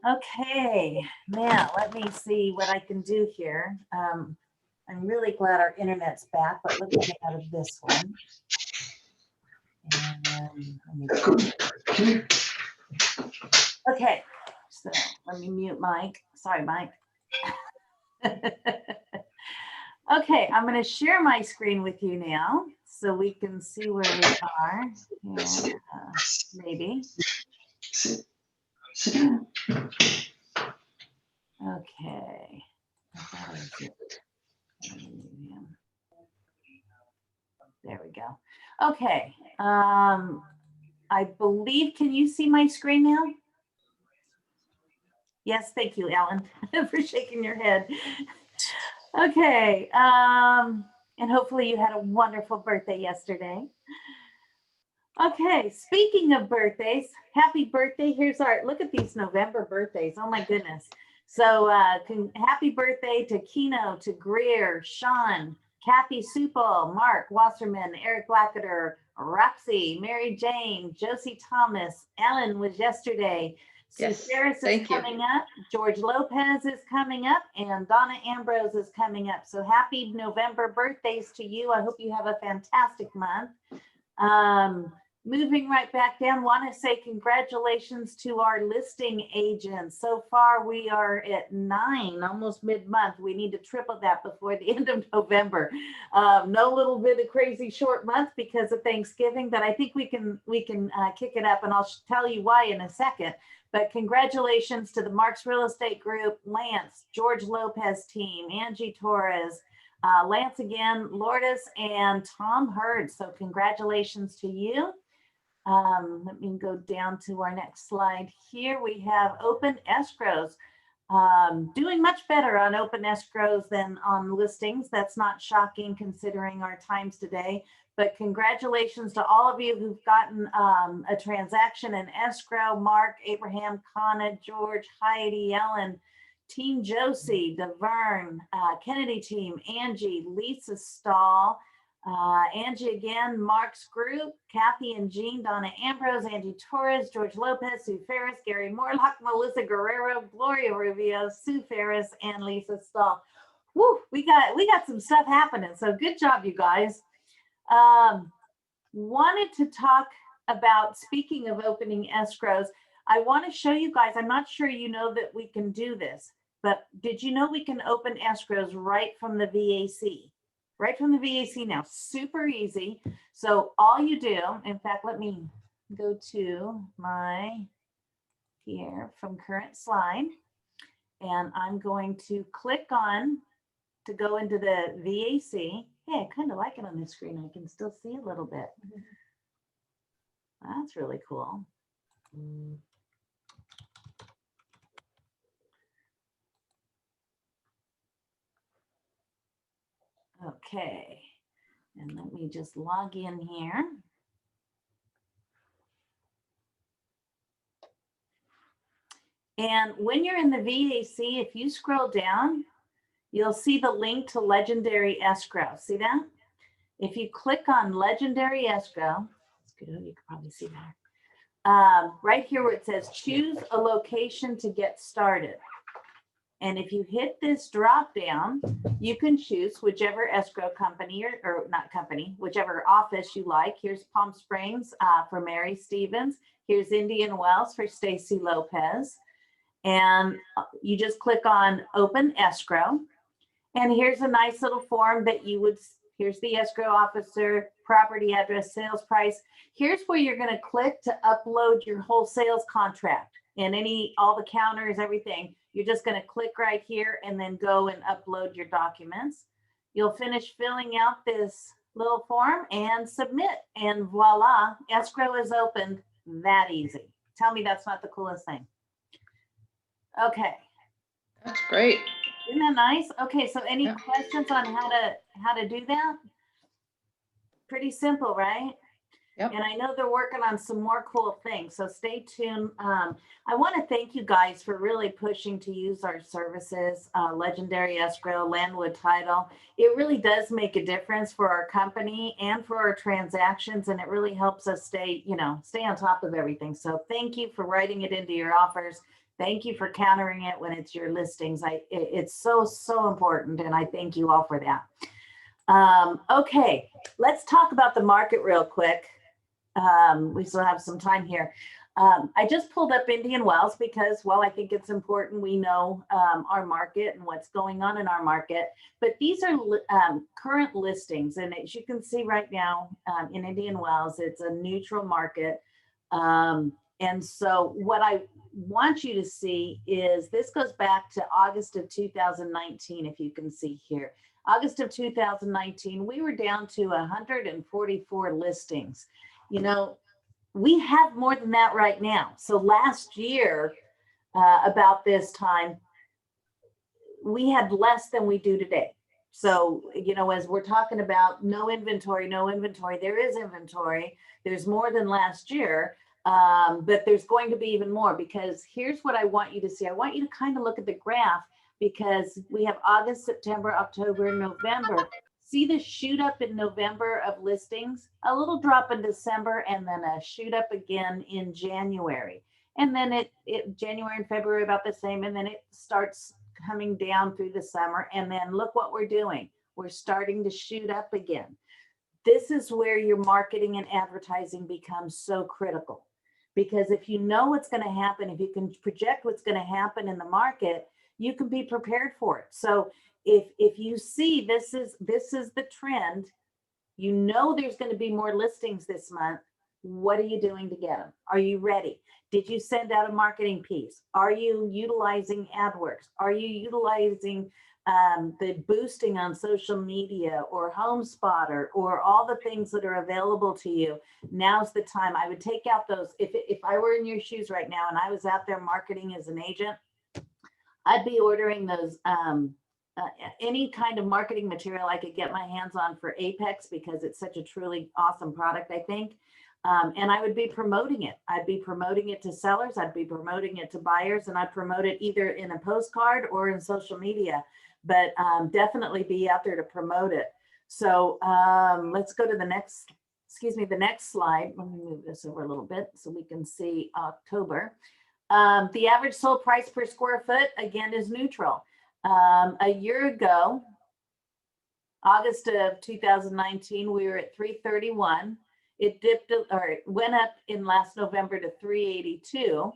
A: Okay, now let me see what I can do here. I'm really glad our internet's back, but let me get out of this one. And okay, so let me mute Mike. Sorry, Mike. Okay, I'm going to share my screen with you now so we can see where we are. Yeah, maybe. Okay. There we go. Okay. I believe, can you see my screen now? Yes, thank you, Alan, for shaking your head. Okay. And hopefully you had a wonderful birthday yesterday. Okay, speaking of birthdays, happy birthday. Here's our, look at these November birthdays. Oh my goodness. So happy birthday to Kino, to Greer, Sean, Kathy Supel, Mark Wasserman, Eric Blackader, Roxy, Mary Jane, Josie Thomas, Ellen was yesterday.
E: Yes,
A: Sue Ferris is
E: thank you.
A: coming up, George Lopez is coming up, and Donna Ambrose is coming up. So happy November birthdays to you. I hope you have a fantastic month. Moving right back down, want to say congratulations to our listing agents. So far, we are at 9, almost mid-month. We need to triple that before the end of November. No little bit of crazy short month because of Thanksgiving, but I think we can kick it up, and I'll tell you why in a second. But congratulations to the Marks Real Estate Group, Lance, George Lopez team, Angie Torres, Lance again, Lourdes, and Tom Hurd. So congratulations to you. Let me go down to our next slide here. We have open escrows. Doing much better on open escrows than on listings. That's not shocking considering our times today. But congratulations to all of you who've gotten a transaction in escrow. Mark, Abraham, Kana, George, Heidi, Ellen, Team Josie, DeVern, Kennedy team, Angie, Lisa Stahl, Angie again, Mark's group, Kathy and Jean, Donna Ambrose, Angie Torres, George Lopez, Sue Ferris, Gary Morlock, Melissa Guerrero, Gloria Rubio, Sue Ferris, and Lisa Stahl. Woo, we got some stuff happening. So good job, you guys. Wanted to talk about, speaking of opening escrows, I want to show you guys, I'm not sure you know that we can do this, but did you know we can open escrows right from the VAC? Right from the VAC now, super easy. So all you do, in fact, let me go to my here from current slide, and I'm going to click on to go into the VAC. Hey, I kind of like it on the screen. I can still see a little bit. That's really cool. Okay, and let me just log in here. And when you're in the VAC, if you scroll down, you'll see the link to Legendary Escrow. See that? If you click on Legendary Escrow, that's good, you can probably see that. Right here where it says choose a location to get started. And if you hit this drop down, you can choose whichever escrow company or not company, whichever office you like. Here's Palm Springs for Mary Stevens. Here's Indian Wells for Stacy Lopez. And you just click on open escrow. And here's a nice little form that you would, here's the escrow officer, property address, sales price. Here's where you're going to click to upload your whole sales contract and all the counters, everything. You're just going to click right here and then go and upload your documents. You'll finish filling out this little form and submit, and voila, escrow is opened. That easy. Tell me that's not the coolest thing. Okay.
E: That's great.
A: Isn't that nice? Okay, so any
E: Yeah.
A: questions on how to do that? Pretty simple, right?
E: Yep.
A: And I know they're working on some more cool things, so stay tuned. I want to thank you guys for really pushing to use our services, Legendary Escrow, Landwood Title. It really does make a difference for our company and for our transactions, and it really helps us stay on top of everything. So thank you for writing it into your offers. Thank you for countering it when it's your listings. It's so important, and I thank you all for that. Okay, let's talk about the market real quick. We still have some time here. I just pulled up Indian Wells because, well, I think it's important we know our market and what's going on in our market. But these are current listings, and as you can see right now in Indian Wells, it's a neutral market. And so what I want you to see is this goes back to August of 2019, if you can see here. August of 2019, we were down to 144 listings. You know, we have more than that right now. So last year, about this time, we had less than we do today. So, you know, as we're talking about no inventory, there is inventory. There's more than last year. But there's going to be even more, because here's what I want you to see. I want you to kind of look at the graph, because we have August, September, October, November. See the shoot up in November of listings, a little drop in December, and then a shoot up again in January. And then January and February about the same, and then it starts coming down through the summer. And then look what we're doing. We're starting to shoot up again. This is where your marketing and advertising becomes so critical. Because if you know what's going to happen, if you can project what's going to happen in the market, you can be prepared for it. So if you see this is the trend, you know there's going to be more listings this month. What are you doing to get them? Are you ready? Did you send out a marketing piece? Are you utilizing AdWords? Are you utilizing the boosting on social media or HomeSpotter or all the things that are available to you? Now's the time. I would take out those. If I were in your shoes right now and I was out there marketing as an agent, I'd be ordering those any kind of marketing material I could get my hands on for Apex, because it's such a truly awesome product, I think. And I would be promoting it. I'd be promoting it to sellers. I'd be promoting it to buyers, and I'd promote it either in a postcard or in social media, but definitely be out there to promote it. So let's go to the next slide. Let me move this over a little bit so we can see October. The average sold price per square foot, again, is neutral. A year ago, August of 2019, we were at 331. It dipped, or it went up in last November to 382,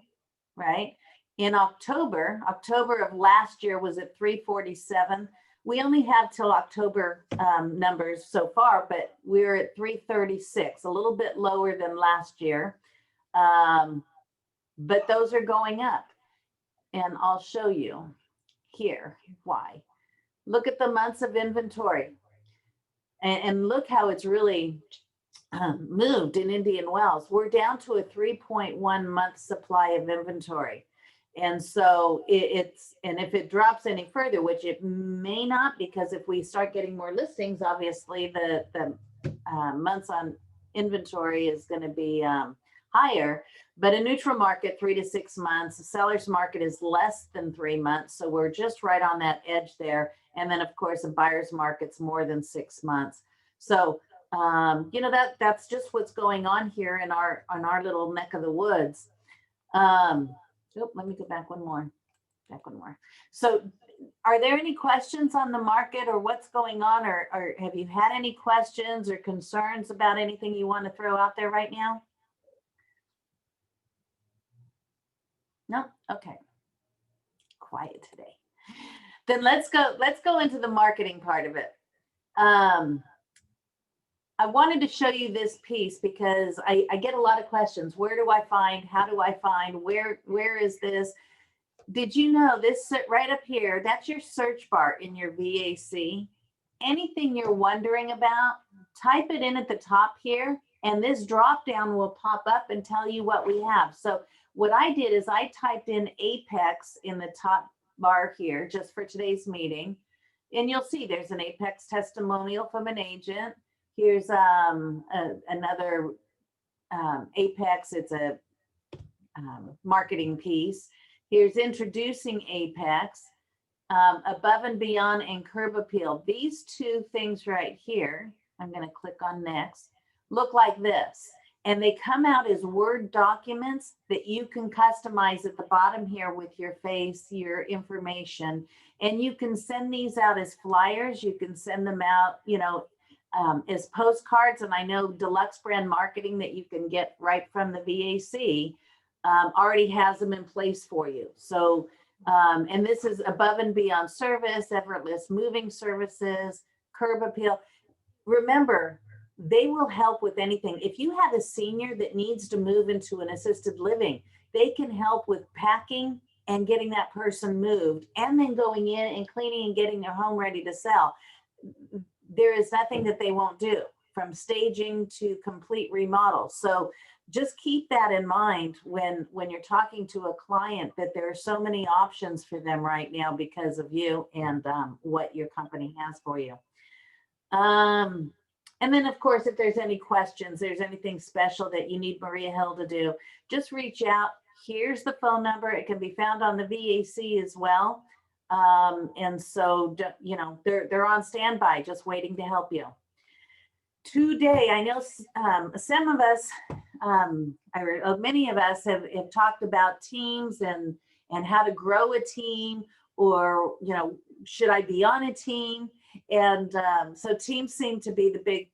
A: right? In October of last year was at 347. We only have till October numbers so far, but we're at 336, a little bit lower than last year. But those are going up, and I'll show you here why. Look at the months of inventory. And look how it's really moved in Indian Wells. We're down to a 3.1 month supply of inventory. And so and if it drops any further, which it may not, because if we start getting more listings, obviously the months on inventory is going to be higher. But a neutral market, 3 to 6 months. A seller's market is less than 3 months. So we're just right on that edge there. And then of course, a buyer's market's more than 6 months. So, you know, that's just what's going on here in our little neck of the woods. Let me go back one more. So are there any questions on the market or what's going on, or have you had any questions or concerns about anything you want to throw out there right now? No? Okay. Quiet today. Then let's go into the marketing part of it. I wanted to show you this piece because I get a lot of questions. Where do I find? How do I find? Where is this? Did you know this right up here, that's your search bar in your VAC. Anything you're wondering about, type it in at the top here, and this drop down will pop up and tell you what we have. So what I did is I typed in Apex in the top bar here just for today's meeting. And you'll see there's an Apex testimonial from an agent. Here's another Apex, it's a marketing piece. Here's introducing Apex, above and beyond, and curb appeal. These two things right here, I'm going to click on next, look like this. And they come out as Word documents that you can customize at the bottom here with your face, your information. And you can send these out as flyers. You can send them out, you know, as postcards. And I know Deluxe Brand Marketing that you can get right from the VAC already has them in place for you. So, and this is above and beyond service, effortless moving services, curb appeal. Remember, they will help with anything. If you have a senior that needs to move into an assisted living, they can help with packing and getting that person moved, and then going in and cleaning and getting their home ready to sell. There is nothing that they won't do, from staging to complete remodel. So just keep that in mind when you're talking to a client, that there are so many options for them right now because of you and what your company has for you. And then, of course, if there's any questions, there's anything special that you need Maria Hill to do, just reach out. Here's the phone number. It can be found on the VAC as well. And so, you know, they're on standby, just waiting to help you. Today, I know some of us, or many of us have talked about teams and how to grow a team, or, you know, should I be on a team? And so teams seem to be the big,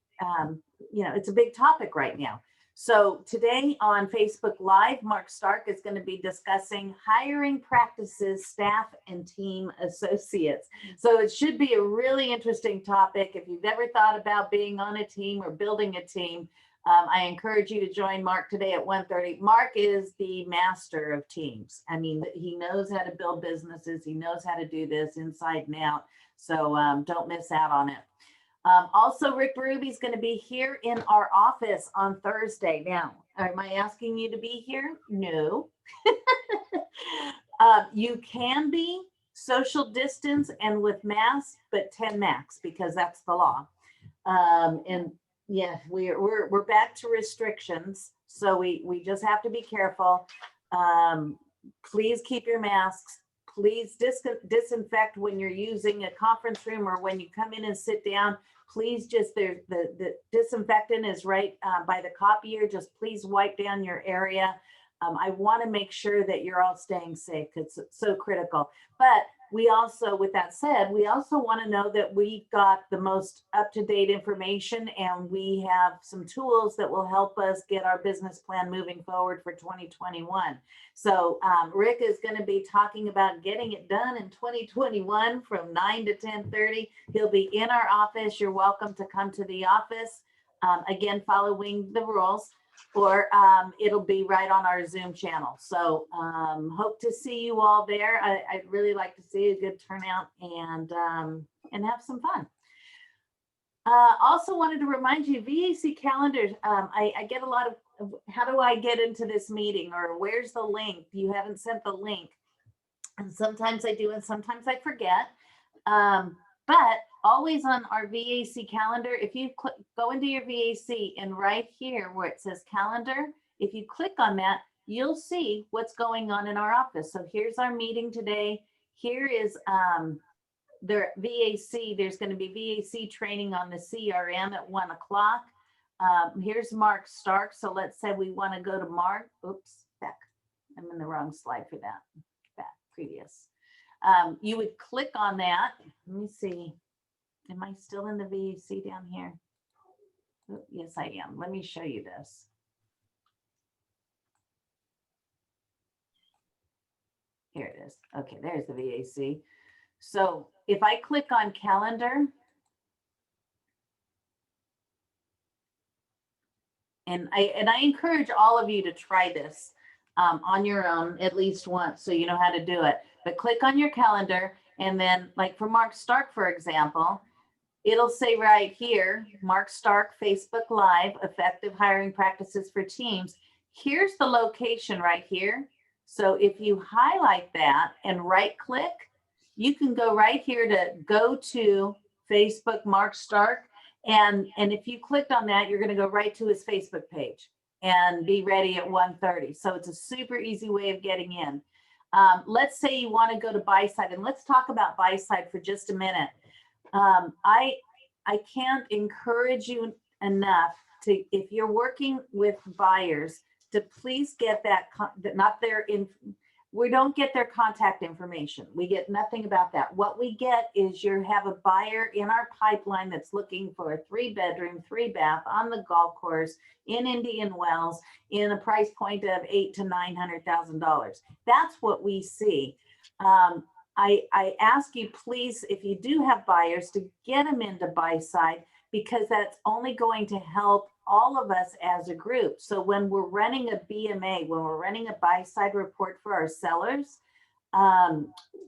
A: you know, it's a big topic right now. So today on Facebook Live, Mark Stark is going to be discussing hiring practices, staff, and team associates. So it should be a really interesting topic. If you've ever thought about being on a team or building a team, I encourage you to join Mark today at 1:30. Mark is the master of teams. I mean, he knows how to build businesses. He knows how to do this inside and out. So don't miss out on it. Also, Rick Ruby's going to be here in our office on Thursday. Now, am I asking you to be here? No. You can be social distance and with masks, but 10 max, because that's the law. And yeah, we're back to restrictions. So we just have to be careful. Please keep your masks. Please disinfect when you're using a conference room, or when you come in and sit down. Please just, the disinfectant is right by the copier. Just please wipe down your area. I want to make sure that you're all staying safe, because it's so critical. But we also, with that said, we also want to know that we got the most up-to-date information, and we have some tools that will help us get our business plan moving forward for 2021. So Rick is going to be talking about getting it done in 2021 from 9 to 10:30. He'll be in our office. You're welcome to come to the office, again, following the rules, or it'll be right on our Zoom channel. So hope to see you all there. I'd really like to see a good turnout, and and have some fun. Also wanted to remind you, VAC calendars, I get a lot of, how do I get into this meeting, or where's the link? You haven't sent the link. And sometimes I do and sometimes I forget. But always on our VAC calendar, if you go into your VAC and right here where it says calendar, if you click on that, you'll see what's going on in our office. So here's our meeting today. Here is the VAC. There's going to be VAC training on the CRM at 1 o'clock. Here's Mark Stark. So let's say we want to go to Mark. Oops, back. I'm in the wrong slide for that. Back, previous. You would click on that. Let me see. Am I still in the VAC down here? Oh, yes, I am. Let me show you this. Here it is. Okay, there's the VAC. So if I click on calendar, and I encourage all of you to try this on your own at least once so you know how to do it. But click on your calendar, and then like for Mark Stark, for example, it'll say right here, Mark Stark, Facebook Live, effective hiring practices for teams. Here's the location right here. So if you highlight that and right click, you can go right here to go to Facebook Mark Stark. And if you clicked on that, you're going to go right to his Facebook page and be ready at 1:30. So it's a super easy way of getting in. Let's say you want to go to buy side, and let's talk about buy side for just a minute. I can't encourage you enough to, if you're working with buyers, to please get that, not their, we don't get their contact information. We get nothing about that. What we get is you have a buyer in our pipeline that's looking for a 3-bedroom, 3-bath on the golf course in Indian Wells in a price point of $800,000 to $900,000. That's what we see. I ask you, please, if you do have buyers, to get them into buy side, because that's only going to help all of us as a group. So when we're running a BMA, when we're running a buy side report for our sellers,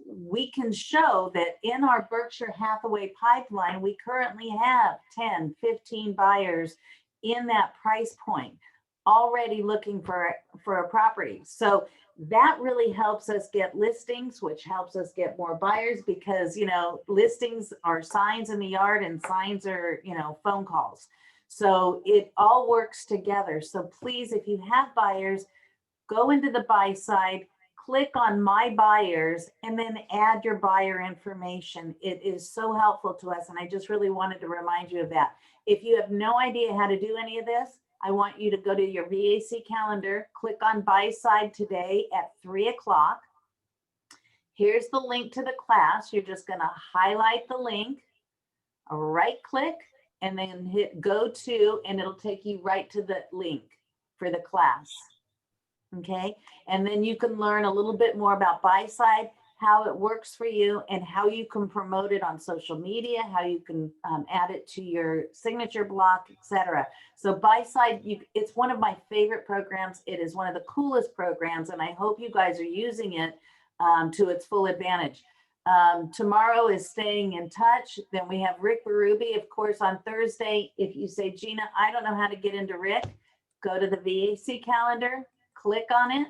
A: we can show that in our Berkshire Hathaway pipeline, we currently have 10, 15 buyers in that price point already looking for a property. So that really helps us get listings, which helps us get more buyers, because, you know, listings are signs in the yard and signs are, you know, phone calls. So it all works together. So please, if you have buyers, go into the buy side, click on my buyers, and then add your buyer information. It is so helpful to us. And I just really wanted to remind you of that. If you have no idea how to do any of this, I want you to go to your VAC calendar, click on buy side today at 3 o'clock. Here's the link to the class. You're just going to highlight the link, right click, and then hit go to, and it'll take you right to the link for the class. Okay. And then you can learn a little bit more about buy side, how it works for you, and how you can promote it on social media, how you can add it to your signature block, etc. So buy side, it's one of my favorite programs. It is one of the coolest programs, and I hope you guys are using it to its full advantage. Tomorrow is staying in touch. Then we have Rick Berube, of course, on Thursday. If you say, Gina, I don't know how to get into Rick, go to the VAC calendar, click on it.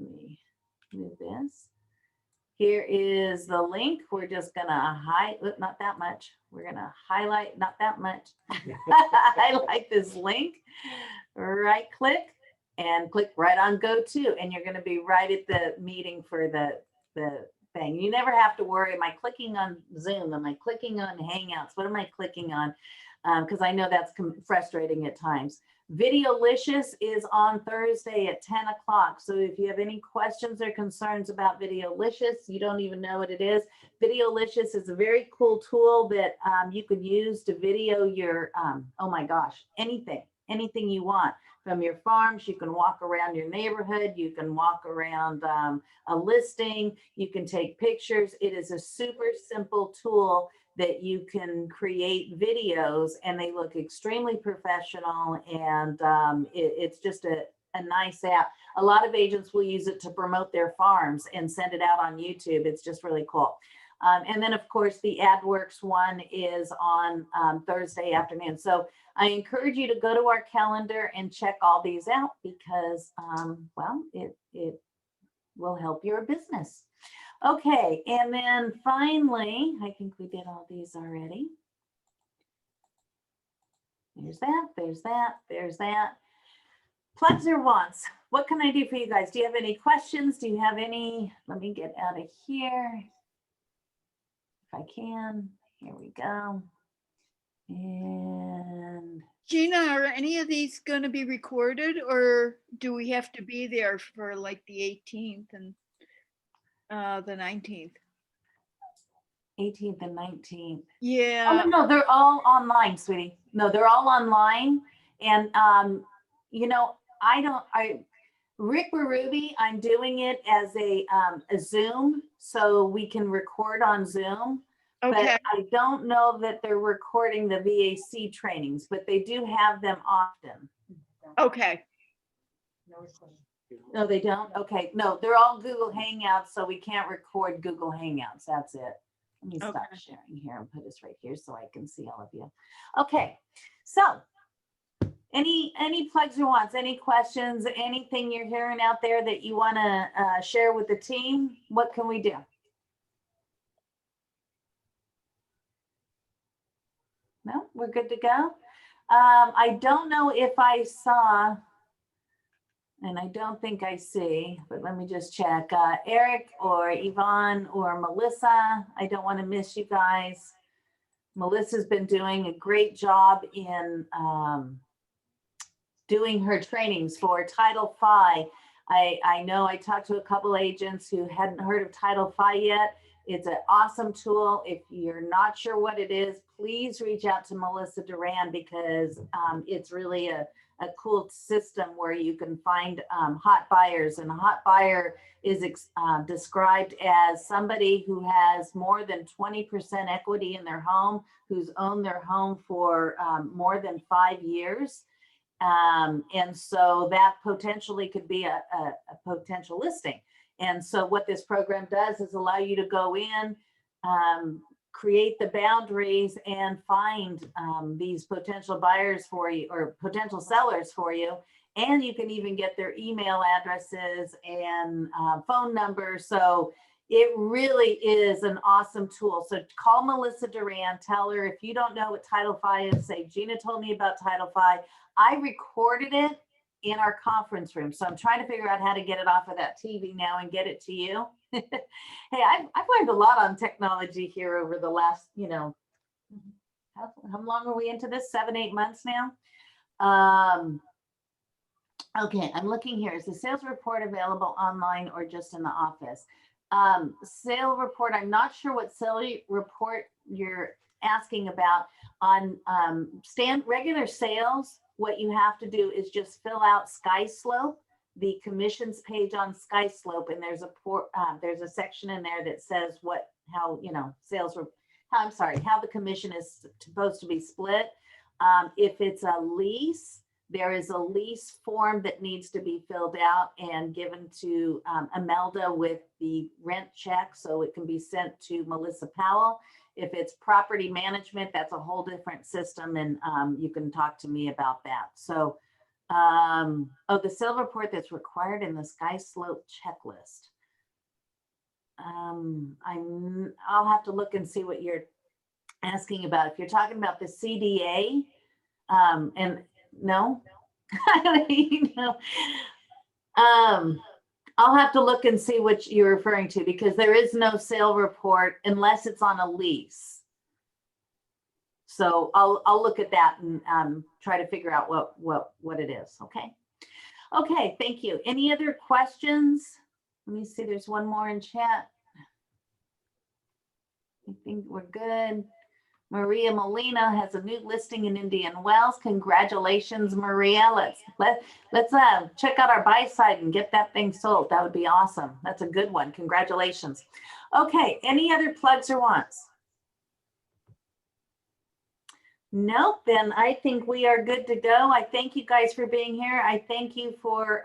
A: Let me move this. Here is the link. We're just gonna highlight, not that much. We're gonna highlight, not that much. Highlight this link, right click, and click right on go to, and you're gonna be right at the meeting for the thing. You never have to worry, am I clicking on Zoom? Am I clicking on Hangouts? What am I clicking on? Because I know that's frustrating at times. Videolicious is on Thursday at 10 o'clock. So if you have any questions or concerns about Videolicious, you don't even know what it is. Videolicious is a very cool tool that you could use to video your, oh my gosh, anything you want. From your farms, you can walk around your neighborhood, you can walk around a listing, you can take pictures. It is a super simple tool that you can create videos, and they look extremely professional, and it's just a nice app. A lot of agents will use it to promote their farms and send it out on YouTube. It's just really cool. And then, of course, the AdWorks one is on Thursday afternoon. So I encourage you to go to our calendar and check all these out because, well, it will help your business. Okay, and then finally, I think we did all these already. There's that, there's that, there's that. Plugs or wants? What can I do for you guys? Do you have any questions? Do you have any? Let me get out of here. If I can, here we go. And
L: Gina, are any of these going to be recorded or do we have to be there for like the 18th and the 19th?
A: 18th and 19th.
L: Yeah.
A: Oh, no, they're all online, sweetie. No, they're all online. And, you know, Rick Ruby, I'm doing it as a Zoom so we can record on Zoom.
L: Okay.
A: But I don't know that they're recording the VAC trainings, but they do have them often.
L: Okay.
A: No, they don't? Okay, no, they're all Google Hangouts, so we can't record Google Hangouts. That's it. Let me stop
L: Okay.
A: sharing here and put this right here so I can see all of you. Okay, so any plugs or wants, any questions, anything you're hearing out there that you want to share with the team? What can we do? No, we're good to go. I don't know if I saw, and I don't think I see, but let me just check. Eric or Yvonne or Melissa, I don't want to miss you guys. Melissa's been doing a great job in doing her trainings for Title V. I know I talked to a couple agents who hadn't heard of Title V yet. It's an awesome tool. If you're not sure what it is, please reach out to Melissa Duran because it's really a cool system where you can find hot buyers. And a hot buyer is described as somebody who has more than 20% equity in their home, who's owned their home for more than 5 years. And so that potentially could be a potential listing. And so what this program does is allow you to go in, create the boundaries and find these potential buyers for you or potential sellers for you. And you can even get their email addresses and phone numbers. So it really is an awesome tool. So call Melissa Duran, tell her if you don't know what Title V is, say, Gina told me about Title V. I recorded it in our conference room. So I'm trying to figure out how to get it off of that TV now and get it to you. Hey, I've learned a lot on technology here over the last, you know, how long are we into this? 7-8 months now. Okay, I'm looking here. Is the sales report available online or just in the office? Sale report, I'm not sure what sale report you're asking about. On regular sales, what you have to do is just fill out SkySlope, the commissions page on SkySlope, and there's a section in there that says how the commission is supposed to be split. If it's a lease, there is a lease form that needs to be filled out and given to Imelda with the rent check, so it can be sent to Melissa Powell. If it's property management, that's a whole different system, and you can talk to me about that. So, the sale report that's required in the SkySlope checklist. I'll have to look and see what you're asking about. If you're talking about the CDA, and no, you know, I'll have to look and see what you're referring to because there is no sale report unless it's on a lease. So I'll look at that and try to figure out what it is. Okay. Okay. Thank you. Any other questions? Let me see. There's one more in chat. I think we're good. Maria Molina has a new listing in Indian Wells. Congratulations, Maria. Let's check out our buy side and get that thing sold. That would be awesome. That's a good one. Congratulations. Okay, any other plugs or wants? Nope, then I think we are good to go. I thank you guys for being here. I thank you for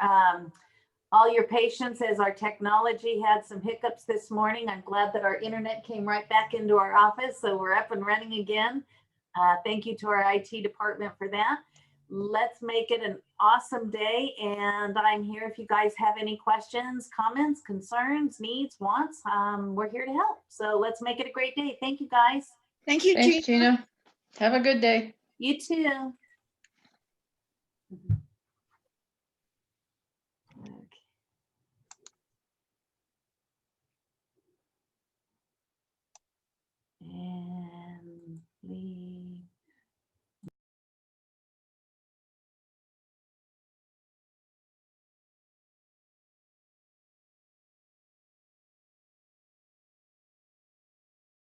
A: all your patience as our technology had some hiccups this morning. I'm glad that our internet came right back into our office, so we're up and running again. Thank you to our IT department for that. Let's make it an awesome day, and I'm here if you guys have any questions, comments, concerns, needs, wants. We're here to help. So let's make it a great day. Thank you, guys.
L: Thank you,
E: Thanks,
L: Gina.
E: Gina. Have a good day.
A: You too.